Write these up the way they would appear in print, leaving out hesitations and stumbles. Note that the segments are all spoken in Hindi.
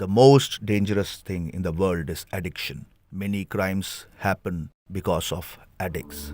The most dangerous thing in the world is addiction. Many crimes happen because of addicts.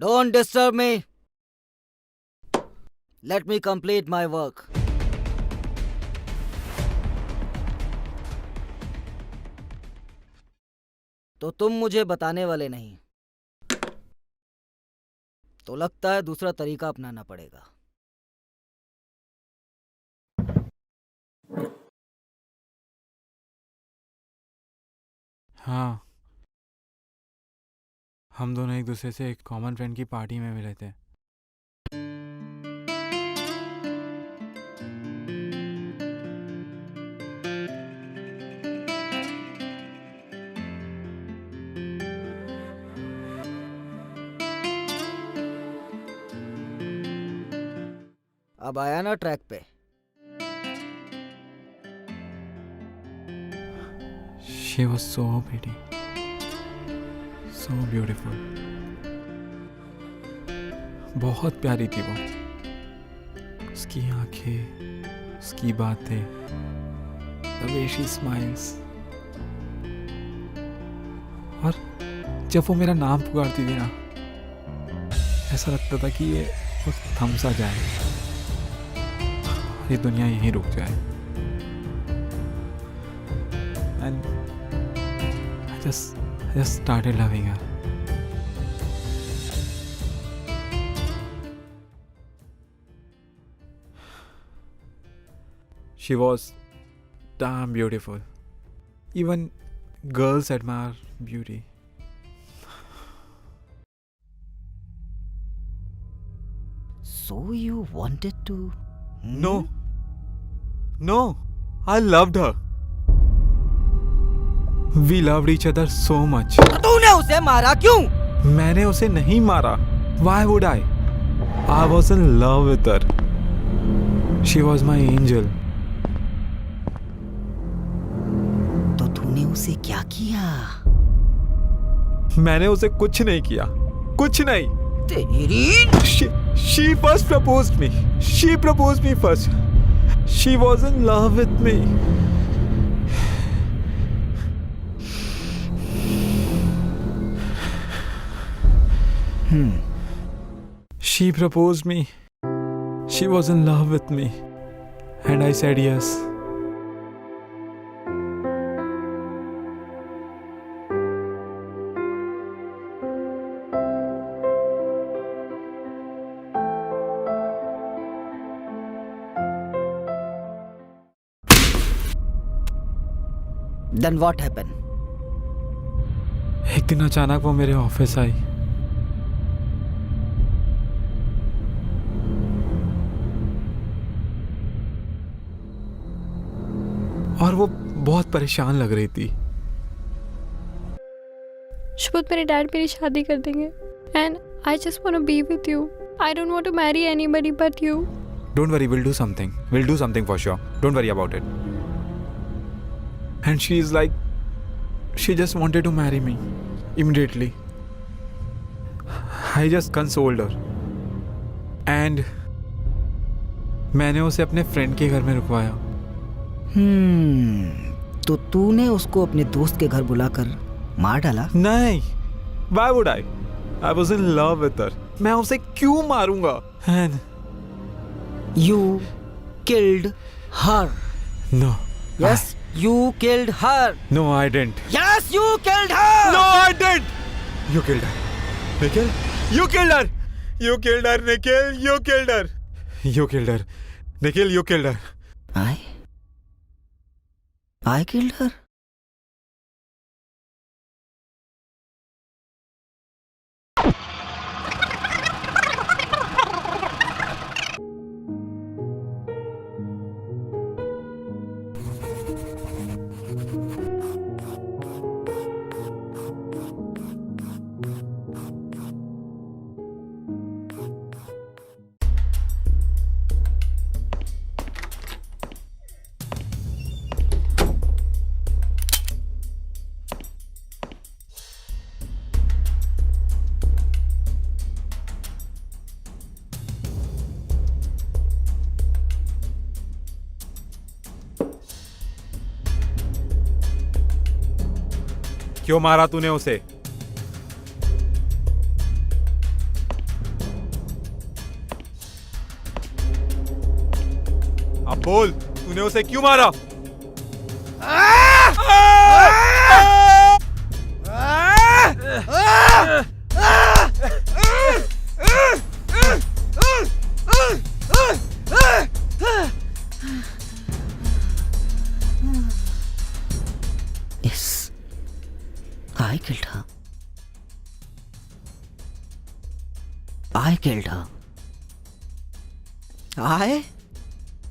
Don't disturb me. Let me complete my work. तो तुम मुझे बताने वाले नहीं, तो लगता है दूसरा तरीका अपनाना पड़ेगा। हाँ, हम दोनों एक दूसरे से एक कॉमन फ्रेंड की पार्टी में मिले थे। अब आया ना ट्रैक पे। She was so pretty, so beautiful. बहुत प्यारी थी वो। उसकी आंखें, उसकी बातें, the way she smiles. और जब वो मेरा नाम पुकारती थी ना, ऐसा लगता था कि ये वक्त थम सा जाए, ये दुनिया यहीं रुक जाए। And I just started loving her. She was damn beautiful. Even girls admire beauty. So you wanted to? No, I loved her. We loved each other so much. तो तूने उसे मारा क्यों? मैंने उसे नहीं मारा. Why would I? I was in love with her. She was my angel. तो तूने उसे क्या किया? मैंने उसे कुछ नहीं किया. कुछ नहीं. तेरी She first proposed me. She proposed me first. She was in love with me. She proposed me. She was in love with me. And I said yes. Then what happened? एक दिन अचानक वो मेरे ऑफिस आई. और वो बहुत परेशान लग रही थी. शुभत, मेरे डैड मेरी शादी कर देंगे and I just want to be with you. I don't want to marry anybody but you. Don't worry, we'll do something. We'll do something for sure. Don't worry about it. And she's like, she just wanted to marry me immediately. I just consoled her. And मैंने उसे अपने फ्रेंड के घर में रुकवाया. तो तूने उसको अपने दोस्त के घर बुलाकर मार डाला? नहीं. Why would I? I was in love with her. मैं उसे क्यों मारूंगा? And You killed her. no. Yes, you killed her. No, I didn't. Yes, you killed her. No, I didn't. You killed her. Nikhil, you killed her. You killed her, Nikhil. You killed her. You killed her. Nikhil, you killed her. I killed her. क्यों मारा तूने उसे? अब बोल, तूने उसे क्यों मारा? Yes, I killed her. I killed her. I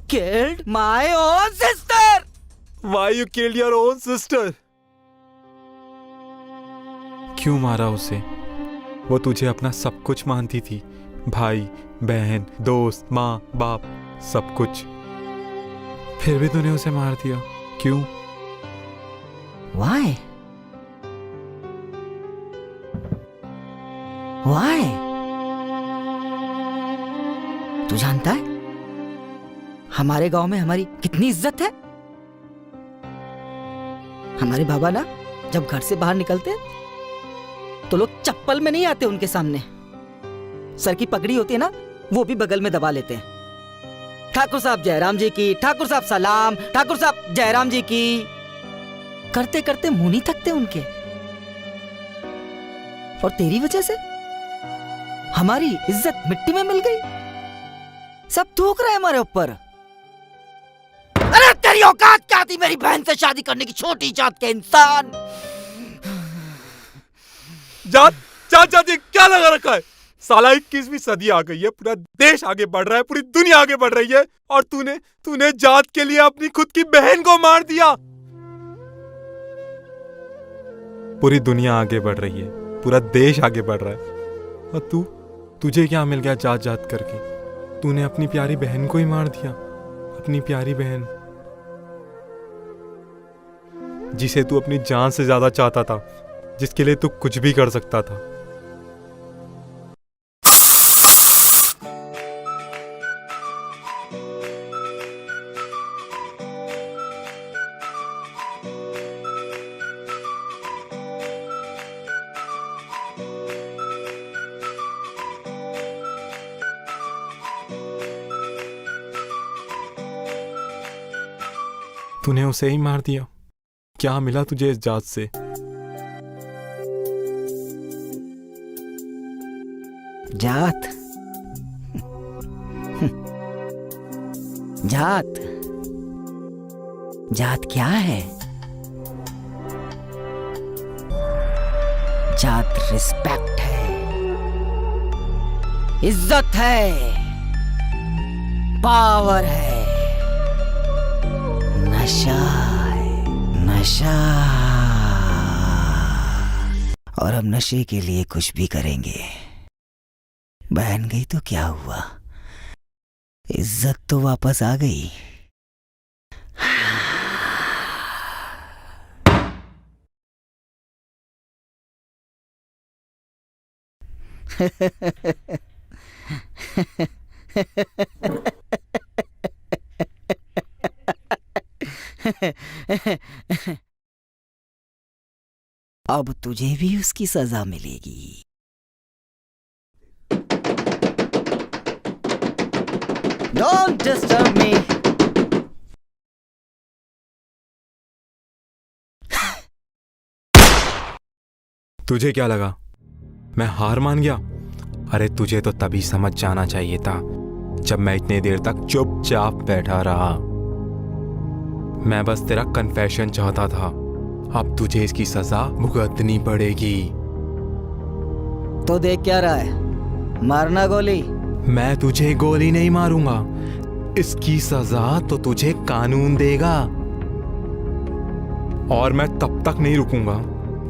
killed my own sister. Why you killed your own sister? क्यों मारा उसे? वो तुझे अपना सब कुछ मानती थी, भाई, बहन, दोस्त, माँ, बाप, सब कुछ। फिर भी तूने उसे मार दिया, क्यों? Why? Why? तू जानता है हमारे गांव में हमारी कितनी इज्जत है? हमारे बाबा ना जब घर से बाहर निकलते तो लोग चप्पल में नहीं आते उनके सामने। सर की पगड़ी होती है ना, वो भी बगल में दबा लेते हैं। ठाकुर साहब जयराम जी की, ठाकुर साहब सलाम, ठाकुर साहब जयराम जी की करते करते मुंह नहीं थकते उनके। और तेरी वजह से हमारी इज्जत मिट्टी में मिल गई। सब थूक रहे हमारे ऊपर। अरे तेरी औकात क्या थी मेरी बहन से शादी करने की, छोटी जात के इंसान। जात जात जात ये क्या लगा रखा है? साला 21वीं सदी आ गई है, पूरा देश आगे बढ़ रहा है, पूरी दुनिया आगे बढ़ रही है, और तूने जात के लिए अपनी खुद की बहन को मार दिया। पूरी दुनिया आगे बढ़ रही है, पूरा देश आगे बढ़ रहा है, और तुझे क्या मिल गया जात जात करके? तूने अपनी प्यारी बहन को ही मार दिया। अपनी प्यारी बहन जिसे तू अपनी जान से ज्यादा चाहता था, जिसके लिए तू कुछ भी कर सकता था। तूने उसे ही मार दिया। क्या मिला तुझे इस जात से? जात जात जात क्या है? जात रिस्पेक्ट है, इज्जत है, पावर है, नशा है, नशा। और हम नशे के लिए कुछ भी करेंगे। बहन गई तो क्या हुआ, इज्जत तो वापस आ गई। अब तुझे भी उसकी सजा मिलेगी। Don't disturb me. तुझे क्या लगा मैं हार मान गया? अरे तुझे तो तभी समझ जाना चाहिए था जब मैं इतने देर तक चुपचाप बैठा रहा। मैं बस तेरा कन्फेशन चाहता था। अब तुझे इसकी सजा भुगतनी पड़ेगी। तो देख क्या रहा है, मारना गोली। मैं तुझे गोली नहीं मारूंगा, इसकी सजा तो तुझे कानून देगा। और मैं तब तक नहीं रुकूंगा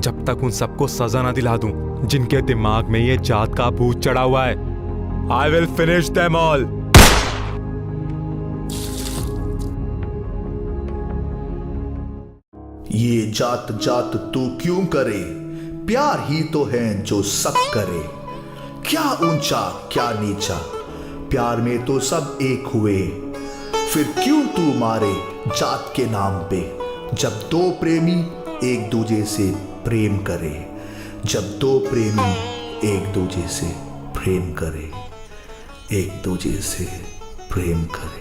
जब तक उन सबको सजा ना दिला दूं जिनके दिमाग में ये जात का भूत चढ़ा हुआ है। I will finish them all. ये जात जात तू क्यों करे, प्यार ही तो है जो सब करे। क्या ऊंचा क्या नीचा, प्यार में तो सब एक हुए। फिर क्यों तू मारे जात के नाम पे, जब दो प्रेमी एक दूजे से प्रेम करे, जब दो प्रेमी एक दूजे से प्रेम करे, एक दूजे से प्रेम करे।